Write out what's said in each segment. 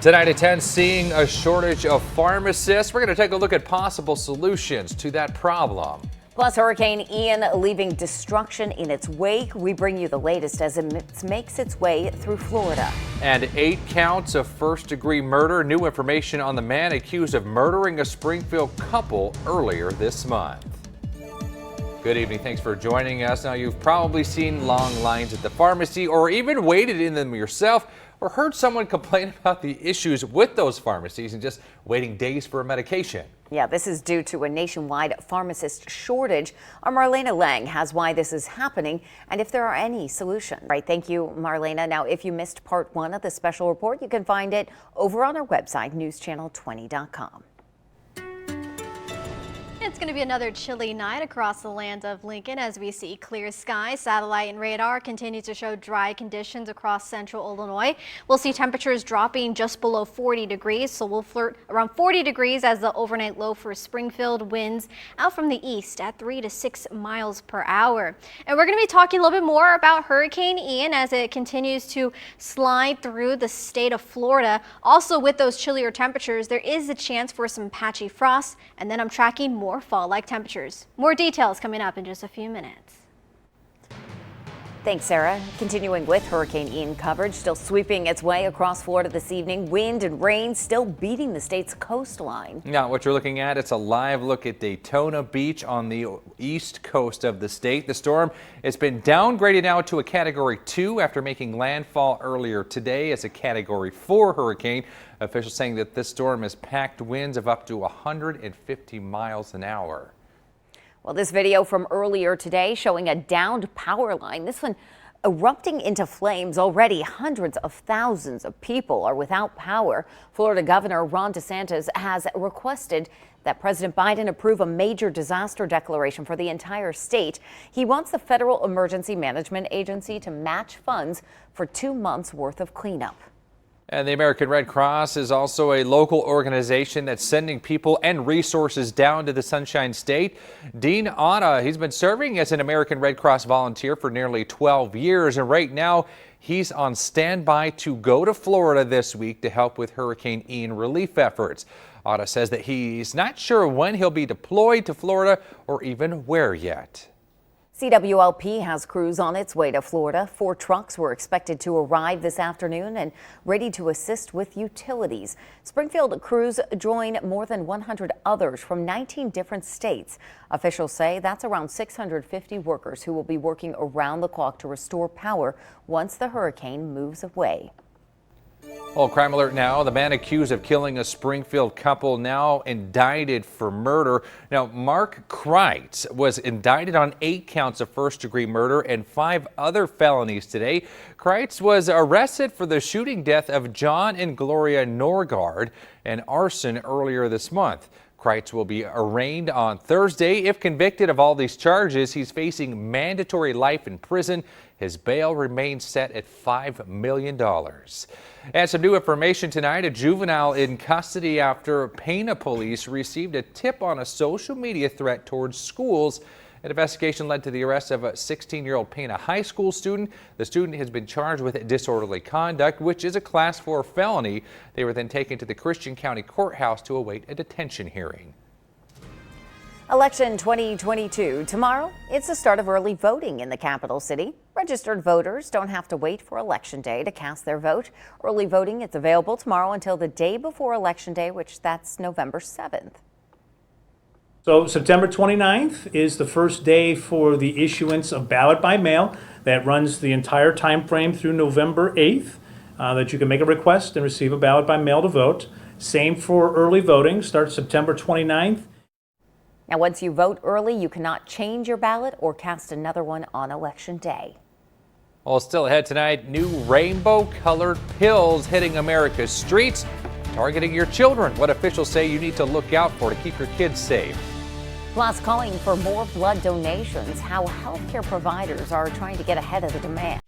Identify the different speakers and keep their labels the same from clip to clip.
Speaker 1: Tonight at 10, seeing a shortage of pharmacists. We're going to take a look at possible solutions to that problem.
Speaker 2: Plus, Hurricane Ian leaving destruction in its wake. We bring you the latest as it makes its way through Florida.
Speaker 1: And 8 counts of first-degree murder. New information on the man accused of murdering a Springfield couple earlier this month. Good evening. Thanks for joining us. Now, you've probably seen long lines at the pharmacy or even waited in them yourself, or heard someone complain about the issues with those pharmacies and just waiting days for a medication.
Speaker 2: Yeah, this is due to a nationwide pharmacist shortage. Our Marlena Lang has why this is happening and if there are any solutions. Right, thank you, Marlena. Now, if you missed part 1 of the special report, you can find it over on our website, newschannel20.com.
Speaker 3: It's going to be another chilly night across the land of Lincoln as we see clear skies. Satellite and radar continue to show dry conditions across central Illinois. We'll see temperatures dropping just below 40 degrees, so we'll flirt around 40 degrees as the overnight low for Springfield. Winds out from the east at 3 to 6 miles per hour. And we're going to be talking a little bit more about Hurricane Ian as it continues to slide through the state of Florida. Also, with those chillier temperatures, there is a chance for some patchy frost, and then I'm tracking more fall-like temperatures. More details coming up in just a few minutes.
Speaker 2: Thanks, Sarah. Continuing with Hurricane Ian coverage, still sweeping its way across Florida this evening. Wind and rain still beating the state's coastline.
Speaker 1: Now, what you're looking at, it's a live look at Daytona Beach on the east coast of the state. The storm has been downgraded now to a Category 2 after making landfall earlier today as a Category 4 hurricane. Officials saying that this storm has packed winds of up to 150 miles an hour.
Speaker 2: Well, this video from earlier today showing a downed power line, this one erupting into flames. Already hundreds of thousands of people are without power. Florida Governor Ron DeSantis has requested that President Biden approve a major disaster declaration for the entire state. He wants the Federal Emergency Management Agency to match funds for 2 months worth of cleanup.
Speaker 1: And the American Red Cross is also a local organization that's sending people and resources down to the Sunshine State. Dean Otta, he's been serving as an American Red Cross volunteer for nearly 12 years, and right now he's on standby to go to Florida this week to help with Hurricane Ian relief efforts. Otta says that he's not sure when he'll be deployed to Florida or even where yet.
Speaker 2: CWLP has crews on its way to Florida. 4 trucks were expected to arrive this afternoon and ready to assist with utilities. Springfield crews join more than 100 others from 19 different states. Officials say that's around 650 workers who will be working around the clock to restore power once the hurricane moves away.
Speaker 1: Well, crime alert now. The man accused of killing a Springfield couple now indicted for murder. Now, Mark Kreitz was indicted on 8 counts of first-degree murder and 5 other felonies today. Kreitz was arrested for the shooting death of John and Gloria Norgard and arson earlier this month. Kreitz will be arraigned on Thursday. If convicted of all these charges, he's facing mandatory life in prison. His bail remains set at $5 million. And some new information tonight. A juvenile in custody after Pana police received a tip on a social media threat towards schools. An investigation led to the arrest of a 16-year-old Pana High School student. The student has been charged with disorderly conduct, which is a Class 4 felony. They were then taken to the Christian County Courthouse to await a detention hearing.
Speaker 2: Election 2022. Tomorrow, it's the start of early voting in the capital city. Registered voters don't have to wait for Election Day to cast their vote. Early voting is available tomorrow until the day before Election Day, which that's November 7th.
Speaker 4: So September 29th is the first day for the issuance of ballot by mail. That runs the entire time frame through November 8th, that you can make a request and receive a ballot by mail to vote. Same for early voting, starts September 29th.
Speaker 2: Now, once you vote early, you cannot change your ballot or cast another one on Election Day.
Speaker 1: Well, still ahead tonight, new rainbow-colored pills hitting America's streets, targeting your children. What officials say you need to look out for to keep your kids safe.
Speaker 2: Plus, calling for more blood donations, how healthcare providers are trying to get ahead of the demand.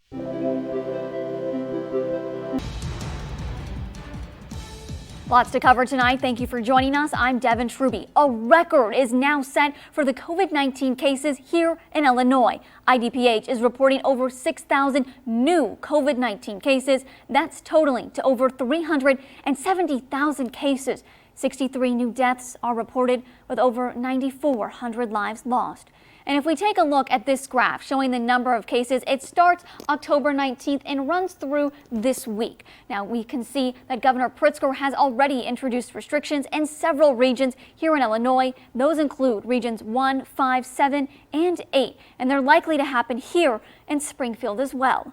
Speaker 5: Lots to cover tonight. Thank you for joining us. I'm Devin Truby. A record is now set for the COVID-19 cases here in Illinois. IDPH is reporting over 6,000 new COVID-19 cases. That's totaling to over 370,000 cases. 63 new deaths are reported with over 9,400 lives lost. And if we take a look at this graph showing the number of cases, it starts October 19th and runs through this week. Now we can see that Governor Pritzker has already introduced restrictions in several regions here in Illinois. Those include regions 1, 5, 7, and 8, and they're likely to happen here in Springfield as well.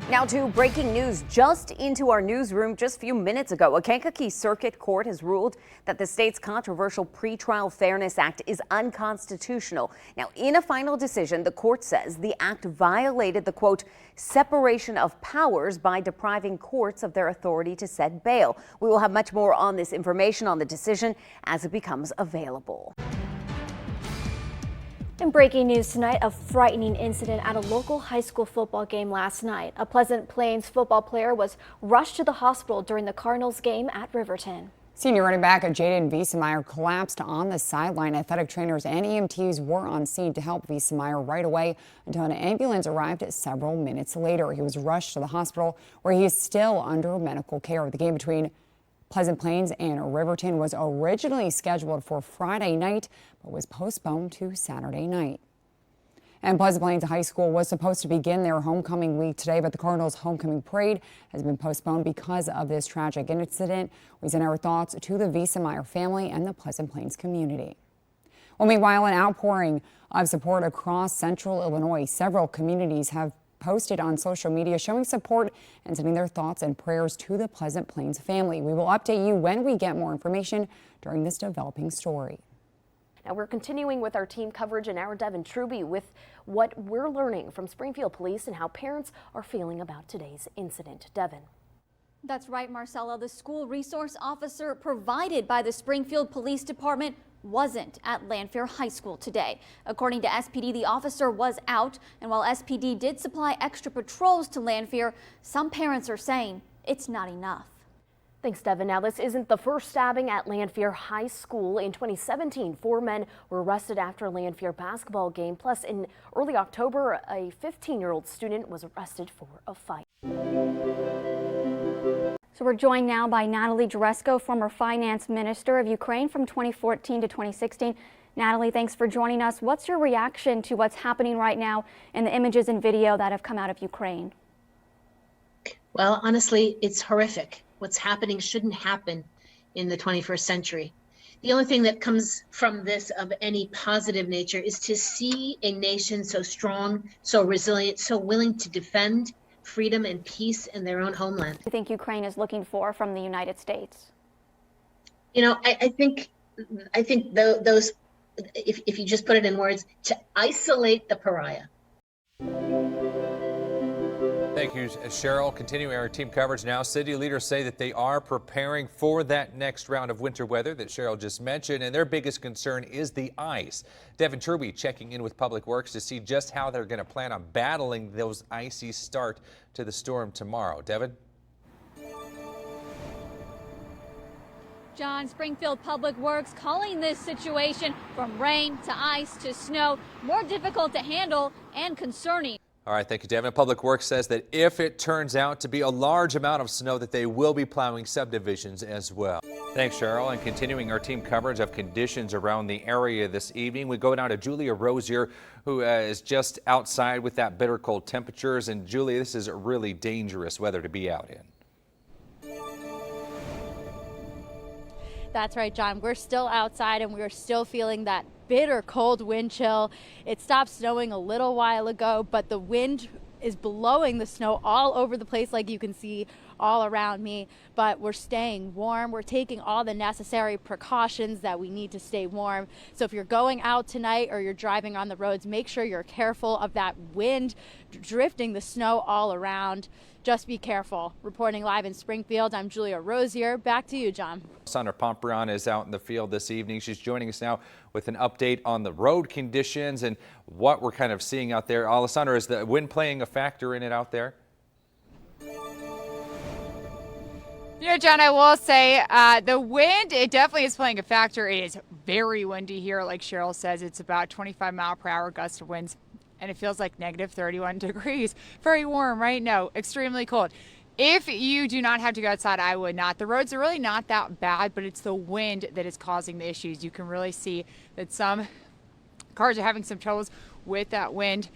Speaker 2: Now to breaking news just into our newsroom just a few minutes ago. A Kankakee Circuit Court has ruled that the state's controversial Pretrial Fairness Act is unconstitutional. Now, in a final decision, the court says the act violated the, quote, separation of powers by depriving courts of their authority to set bail. We will have much more on this information on the decision as it becomes available.
Speaker 6: In breaking news tonight, a frightening incident at a local high school football game last night. A Pleasant Plains football player was rushed to the hospital during the Cardinals game at Riverton.
Speaker 7: Senior running back Jaden Wiesemeyer collapsed on the sideline. Athletic trainers and EMTs were on scene to help Wiesemeyer right away until an ambulance arrived several minutes later. He was rushed to the hospital where he is still under medical care. The game between Pleasant Plains and Riverton was originally scheduled for Friday night, but was postponed to Saturday night. And Pleasant Plains High School was supposed to begin their homecoming week today, but the Cardinals' homecoming parade has been postponed because of this tragic incident. We send our thoughts to the Wiesemeyer family and the Pleasant Plains community. Well, meanwhile, an outpouring of support across central Illinois. Several communities have posted on social media showing support and sending their thoughts and prayers to the Pleasant Plains family. We will update you when we get more information during this developing story.
Speaker 6: Now we're continuing with our team coverage and our Devin Truby with what we're learning from Springfield Police and how parents are feeling about today's incident. Devin.
Speaker 5: That's right, Marcella. The school resource officer provided by the Springfield Police Department wasn't at Lanphier High School today. According to SPD, the officer was out, and while SPD did supply extra patrols to Lanphier, some parents are saying it's not enough.
Speaker 6: Thanks, Devin. Now, this isn't the first stabbing at Lanphier High School. In 2017, 4 men were arrested after a Lanphier basketball game. Plus, in early October, a 15-year-old student was arrested for a fight.
Speaker 5: So we're joined now by Natalie Jaresko, former finance minister of Ukraine from 2014 to 2016. Natalie, thanks for joining us. What's your reaction to what's happening right now in the images and video that have come out of Ukraine?
Speaker 8: Well, honestly, it's horrific. What's happening shouldn't happen in the 21st century. The only thing that comes from this of any positive nature is to see a nation so strong, so resilient, so willing to defend freedom and peace in their own homeland.
Speaker 5: What do you think Ukraine is looking for from the United States?
Speaker 8: You know, I think those, if you just put it in words, to isolate the pariah.
Speaker 1: Thank you, Cheryl. Continuing our team coverage now, city leaders say that they are preparing for that next round of winter weather that Cheryl just mentioned, and their biggest concern is the ice. Devin Truby checking in with Public Works to see just how they're going to plan on battling those icy start to the storm tomorrow. Devin?
Speaker 5: John, Springfield Public Works calling this situation from rain to ice to snow more difficult to handle and concerning.
Speaker 1: All right, thank you, Devin. Public Works says that if it turns out to be a large amount of snow, that they will be plowing subdivisions as well. Thanks, Cheryl. And continuing our team coverage of conditions around the area this evening, we go down to Julia Rosier, who is just outside with that bitter cold temperatures. And Julia, this is really dangerous weather to be out in.
Speaker 9: That's right, John. We're still outside and we're still feeling that bitter cold wind chill. It stopped snowing a little while ago, but the wind is blowing the snow all over the place, like you can see all around me. But we're staying warm. We're taking all the necessary precautions that we need to stay warm. So if you're going out tonight or you're driving on the roads, make sure you're careful of that wind drifting the snow all around. Just be careful. Reporting live in Springfield, I'm Julia Rosier. Back to you, John.
Speaker 1: Sandra Pomprian is out in the field this evening. She's joining us now with an update on the road conditions and what we're kind of seeing out there. Alessandra, is the wind playing a factor in it out there?
Speaker 10: You know, John, I will say the wind, it definitely is playing a factor. It is very windy here. Like Cheryl says, it's about 25-mile-per-hour gust of winds, and it feels like negative 31 degrees. Very warm, right? No, extremely cold. If you do not have to go outside, I would not. The roads are really not that bad, but it's the wind that is causing the issues. You can really see that some cars are having some troubles with that wind.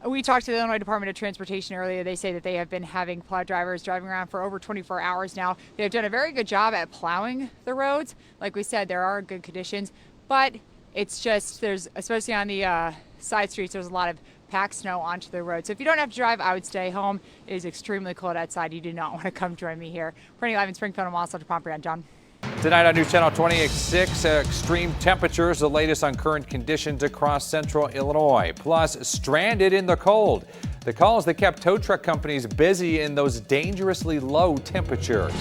Speaker 10: We talked to the Illinois Department of Transportation earlier. They say that they have been having plow drivers driving around for over 24 hours now. They've done a very good job at plowing the roads. Like we said, there are good conditions, but it's just, there's, especially on the side streets, there's a lot of packed snow onto the road. So if you don't have to drive, I would stay home. It is extremely cold outside. You do not want to come join me here. Reporting live in Springfield, I'm also to Pompey. John.
Speaker 1: Tonight on News Channel 26, extreme temperatures, the latest on current conditions across central Illinois. Plus, stranded in the cold. The calls that kept tow truck companies busy in those dangerously low temperatures.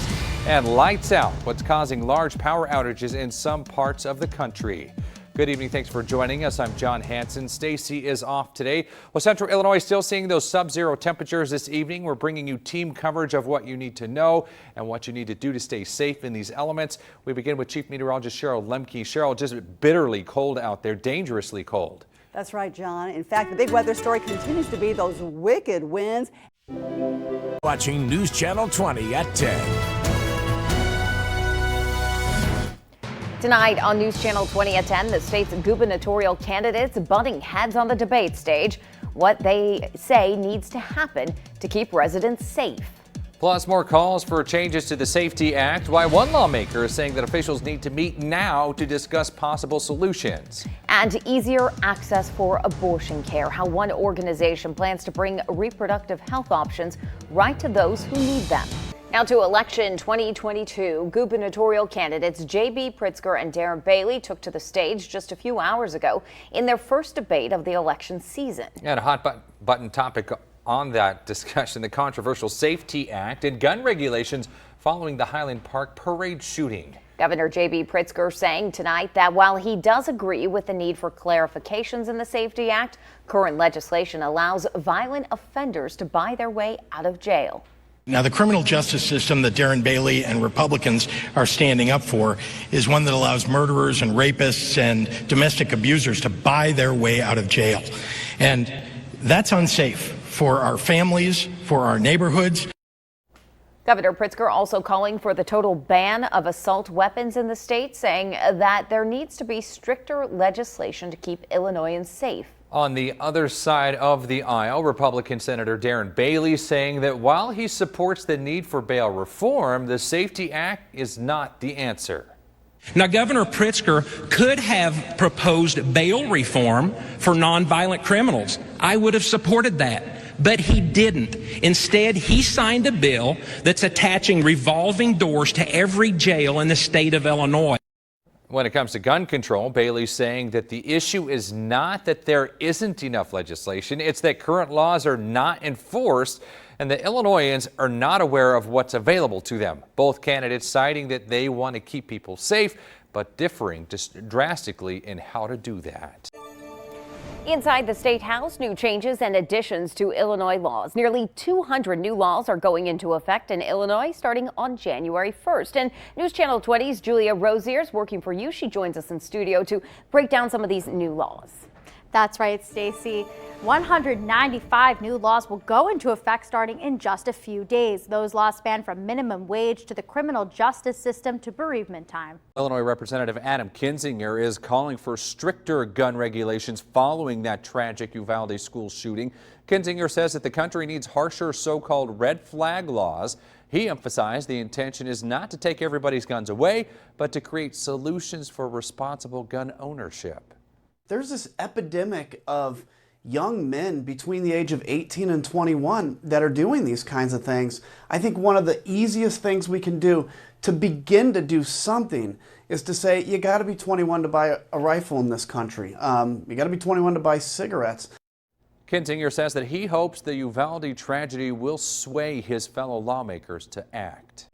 Speaker 1: And lights out, what's causing large power outages in some parts of the country. Good evening. Thanks for joining us. I'm John Hanson. Stacy is off today. Well, Central Illinois still seeing those sub-zero temperatures this evening. We're bringing you team coverage of what you need to know and what you need to do to stay safe in these elements. We begin with Chief Meteorologist Cheryl Lemke. Cheryl, just bitterly cold out there, dangerously cold.
Speaker 11: That's right, John. In fact, the big weather story continues to be those wicked winds.
Speaker 12: Watching News Channel 20 at 10.
Speaker 2: Tonight on News Channel 20 at 10, the state's gubernatorial candidates butting heads on the debate stage. What they say needs to happen to keep residents safe.
Speaker 1: Plus, more calls for changes to the Safety Act. Why one lawmaker is saying that officials need to meet now to discuss possible solutions.
Speaker 2: And easier access for abortion care. How one organization plans to bring reproductive health options right to those who need them. Now to election 2022. Gubernatorial candidates J.B. Pritzker and Darren Bailey took to the stage just a few hours ago in their first debate of the election season.
Speaker 1: And a hot button topic on that discussion, the controversial Safety Act and gun regulations following the Highland Park parade shooting.
Speaker 2: Governor J.B. Pritzker saying tonight that while he does agree with the need for clarifications in the Safety Act, current legislation allows violent offenders to buy their way out of jail.
Speaker 13: Now, the criminal justice system that Darren Bailey and Republicans are standing up for is one that allows murderers and rapists and domestic abusers to buy their way out of jail. And that's unsafe for our families, for our neighborhoods.
Speaker 2: Governor Pritzker also calling for the total ban of assault weapons in the state, saying that there needs to be stricter legislation to keep Illinoisans safe.
Speaker 1: On the other side of the aisle, Republican Senator Darren Bailey saying that while he supports the need for bail reform, the Safety Act is not the answer.
Speaker 14: Now, Governor Pritzker could have proposed bail reform for nonviolent criminals. I would have supported that. But he didn't. Instead, he signed a bill that's attaching revolving doors to every jail in the state of Illinois.
Speaker 1: When it comes to gun control, Bailey's saying that the issue is not that there isn't enough legislation, it's that current laws are not enforced and the Illinoisans are not aware of what's available to them. Both candidates citing that they want to keep people safe, but differing drastically in how to do that.
Speaker 2: Inside the State House, new changes and additions to Illinois laws. Nearly 200 new laws are going into effect in Illinois starting on January 1st. And News Channel 20's Julia Rozier is working for you. She joins us in studio to break down some of these new laws.
Speaker 3: That's right, Stacy. 195 new laws will go into effect starting in just a few days. Those laws span from minimum wage to the criminal justice system to bereavement time.
Speaker 1: Illinois Representative Adam Kinzinger is calling for stricter gun regulations following that tragic Uvalde school shooting. Kinzinger says that the country needs harsher so-called red flag laws. He emphasized the intention is not to take everybody's guns away, but to create solutions for responsible gun ownership.
Speaker 15: There's this epidemic of young men between the age of 18 and 21 that are doing these kinds of things. I think one of the easiest things we can do to begin to do something is to say you got to be 21 to buy a rifle in this country. You got to be 21 to buy cigarettes.
Speaker 1: Kinzinger says that he hopes the Uvalde tragedy will sway his fellow lawmakers to act.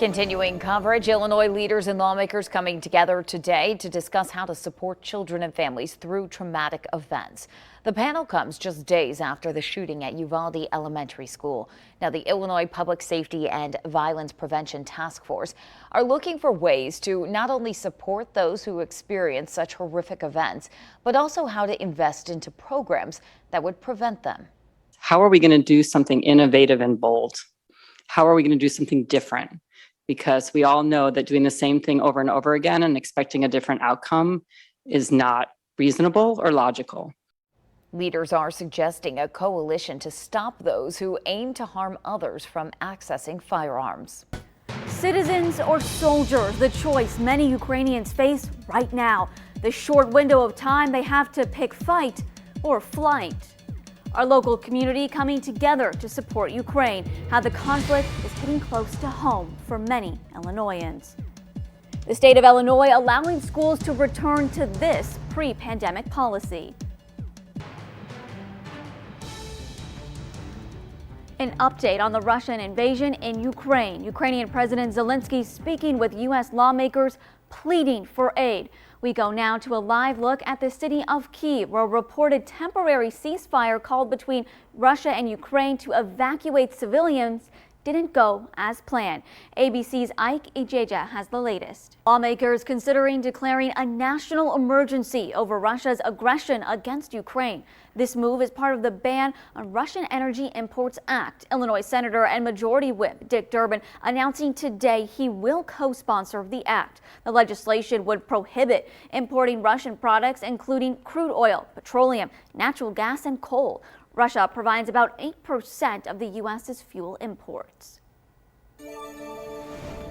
Speaker 2: Continuing coverage, Illinois leaders and lawmakers coming together today to discuss how to support children and families through traumatic events. The panel comes just days after the shooting at Uvalde Elementary School. Now, the Illinois Public Safety and Violence Prevention Task Force are looking for ways to not only support those who experience such horrific events, but also how to invest into programs that would prevent them.
Speaker 16: How are we going to do something innovative and bold? How are we going to do something different? Because we all know that doing the same thing over and over again and expecting a different outcome is not reasonable or logical.
Speaker 2: Leaders are suggesting a coalition to stop those who aim to harm others from accessing firearms.
Speaker 5: Citizens or soldiers, the choice many Ukrainians face right now. The short window of time they have to pick fight or flight. Our local community coming together to support Ukraine, how the conflict is hitting close to home for many Illinoisans. The state of Illinois allowing schools to return to this pre-pandemic policy. An update on the Russian invasion in Ukraine. Ukrainian President Zelensky speaking with U.S. lawmakers pleading for aid. We go now to a live look at the city of Kyiv, where a reported temporary ceasefire called between Russia and Ukraine to evacuate civilians didn't go as planned. ABC's Ike Ejeja has the latest. Lawmakers considering declaring a national emergency over Russia's aggression against Ukraine. This move is part of the Ban on Russian Energy Imports Act. Illinois Senator and Majority Whip Dick Durbin announcing today he will co-sponsor the act. The legislation would prohibit importing Russian products, including crude oil, petroleum, natural gas, and coal. Russia provides about 8% of the U.S.'s fuel imports.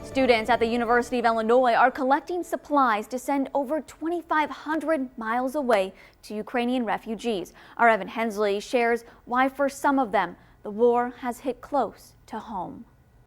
Speaker 5: Students at the University of Illinois are collecting supplies to send over 2,500 miles away to Ukrainian refugees. Our Evan Hensley shares why for some of them, the war has hit close to home.